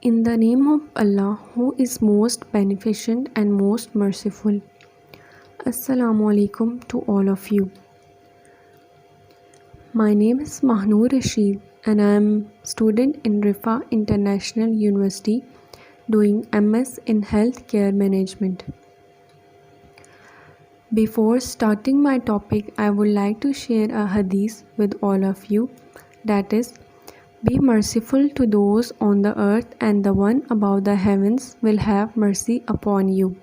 In the name of Allah, who is most beneficent and most merciful. Assalamu alaikum to all of you. My name is Mahnoor Rashid and I am student in Rifa International University doing MS in Healthcare Management. Before starting my topic, I would like to share a hadith with all of you, that is, be merciful to those on the earth and the one above the heavens will have mercy upon you.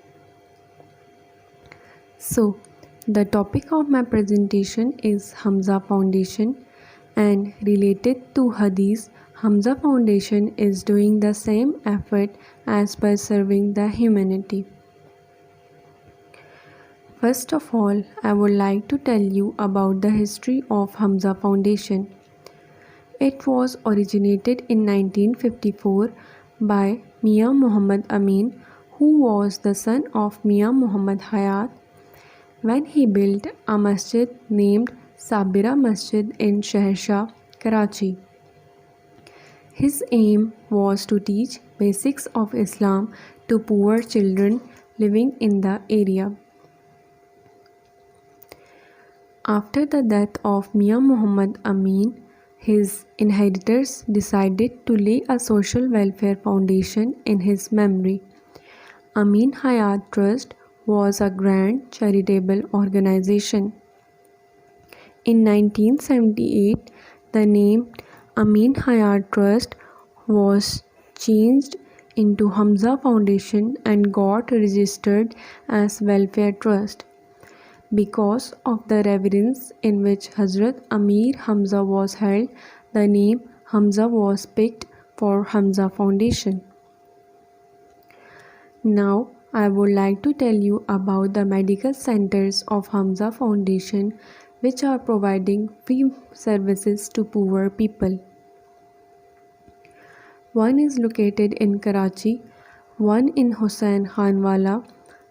So, the topic of my presentation is Hamza Foundation, and related to hadith, Hamza Foundation is doing the same effort as by serving the humanity. First of all, I would like to tell you about the history of Hamza Foundation. It was originated in 1954 by Mia Muhammad Amin, who was the son of Mia Muhammad Hayat, when he built a masjid named Sabira Masjid in Shahrshah, Karachi. His aim was to teach basics of Islam to poor children living in the area. After the death of Mia Muhammad Amin, his inheritors decided to lay a social welfare foundation in his memory. Amin Hayat Trust was a grand charitable organization. In 1978, the name Amin Hayat Trust was changed into Hamza Foundation and got registered as Welfare Trust. Because of the reverence in which Hazrat Amir Hamza was held, the name Hamza was picked for Hamza Foundation. Now, I would like to tell you about the medical centers of Hamza Foundation, which are providing free services to poor people. One is located in Karachi, one in Hussain Khanwala,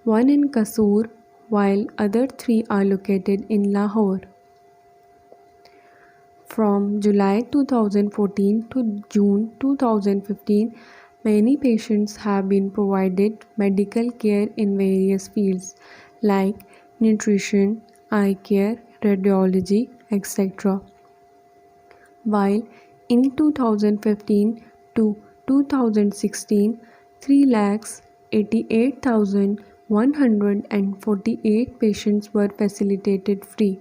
one in Kasur, while other three are located in Lahore. From July 2014 to June 2015, many patients have been provided medical care in various fields like nutrition, eye care, radiology, etc. While in 2015 to 2016, 3,88,148 patients were facilitated free.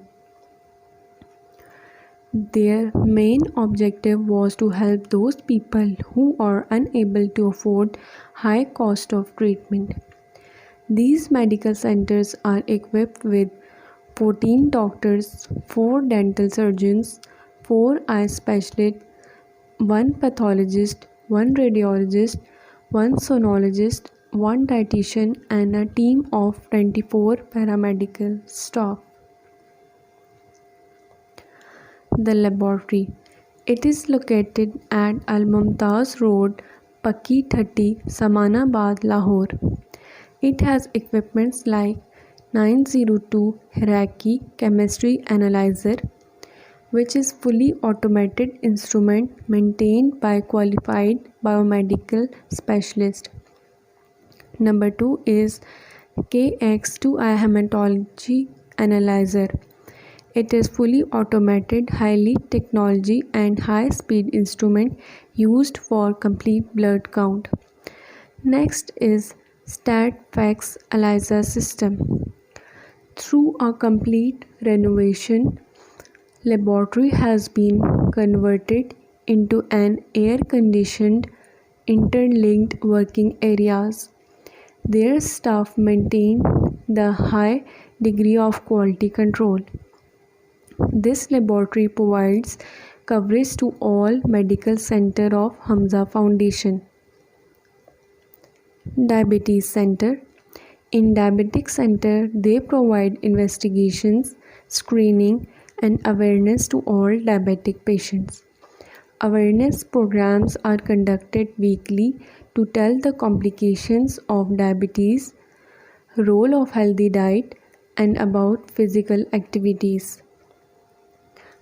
Their main objective was to help those people who are unable to afford high cost of treatment. These medical centers are equipped with 14 doctors, 4 dental surgeons, 4 eye specialists, 1 pathologist, 1 radiologist, 1 sonologist, 1 dietitian and a team of 24 paramedical staff. The laboratory. It is located at Al Mumtaz Road, Pakki 30, Samanabad, Lahore. It has equipments like 902 Hierarchy Chemistry Analyzer, which is fully automated instrument maintained by qualified biomedical specialists. Number 2 is KX2i Hematology Analyzer. It is fully automated, highly technology and high-speed instrument used for complete blood count. Next is StatFax ELISA system. Through a complete renovation, laboratory has been converted into an air-conditioned, interlinked working areas. Their staff maintain the high degree of quality control. This laboratory provides coverage to all medical centers of Hamza Foundation. Diabetes Center. In Diabetic Center, they provide investigations, screening, and awareness to all diabetic patients. Awareness programs are conducted weekly to tell the complications of diabetes, role of healthy diet, and about physical activities.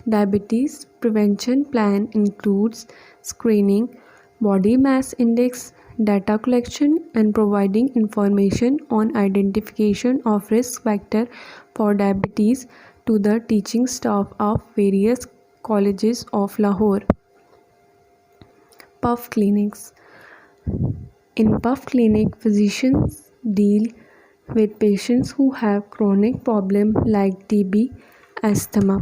Diabetes prevention plan includes screening, body mass index, data collection and providing information on identification of risk factor for diabetes to the teaching staff of various colleges of Lahore. PUF clinics. In PUF clinic, physicians deal with patients who have chronic problems like TB, asthma.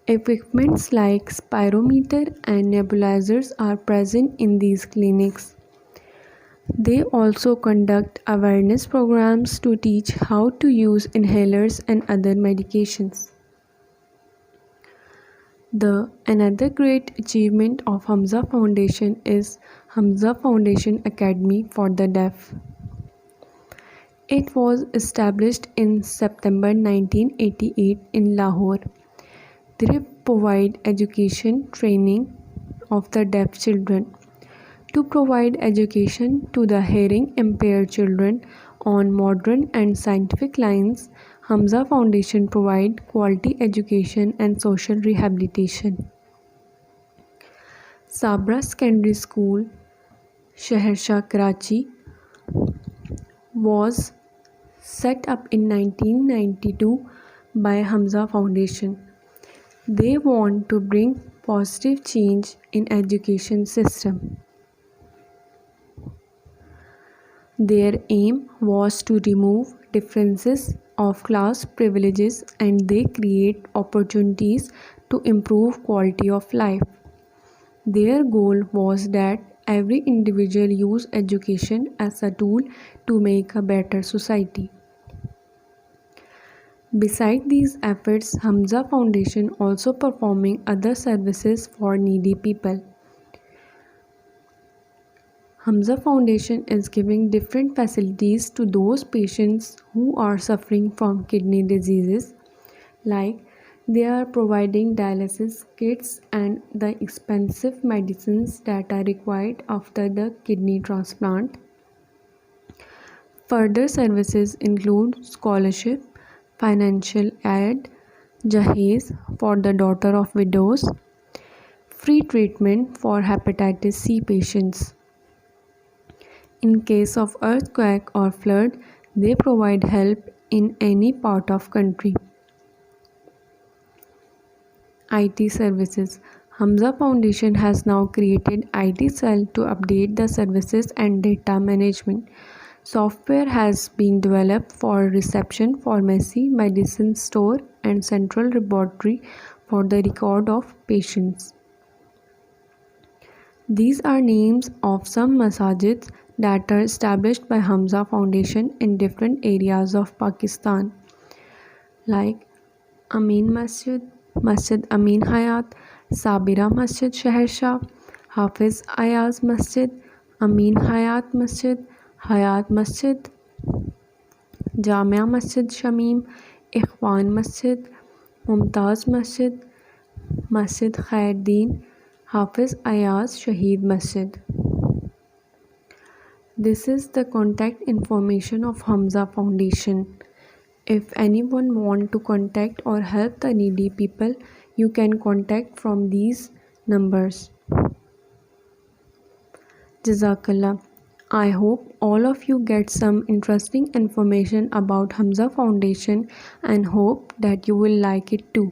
Equipments like spirometer and nebulizers are present in these clinics. They also conduct awareness programs to teach how to use inhalers and other medications. Another great achievement of Hamza Foundation is Hamza Foundation Academy for the Deaf. It was established in September 1988 in Lahore. They provide education training of the deaf children. To provide education to the hearing impaired children on modern and scientific lines, Hamza Foundation provide quality education and social rehabilitation. Sabra Secondary School, Shahershah, Karachi was set up in 1992 by Hamza Foundation. They want to bring positive change in education system. Their aim was to remove differences of class privileges and they create opportunities to improve quality of life. Their goal was that every individual use education as a tool to make a better society. Besides these efforts, Hamza Foundation also performing other services for needy people. Hamza Foundation is giving different facilities to those patients who are suffering from kidney diseases, like they are providing dialysis kits and the expensive medicines that are required after the kidney transplant. Further services include scholarship, financial aid, Jahez for the daughter of widows, free treatment for hepatitis C patients. In case of earthquake or flood, they provide help in any part of country. IT services. Hamza Foundation has now created IT cell to update the services and data management. Software has been developed for reception, pharmacy, medicine store and central laboratory for the record of patients. These are names of some masajids that are established by Hamza Foundation in different areas of Pakistan, like Amin Masjid, Masjid Amin Hayat, Sabira Masjid Shahershah, Hafiz Ayaz Masjid, Amin Hayat Masjid, Hayat Masjid, Jamia Masjid Shamim, Ikhwan Masjid, Mumtaz Masjid, Masjid Khairuddin, Hafiz Ayaz Shaheed Masjid. This is the contact information of Hamza Foundation. If anyone want to contact or help the needy people, you can contact from these numbers. Jazakallah. I hope all of you get some interesting information about Hamza Foundation and hope that you will like it too.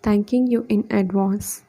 Thanking you in advance.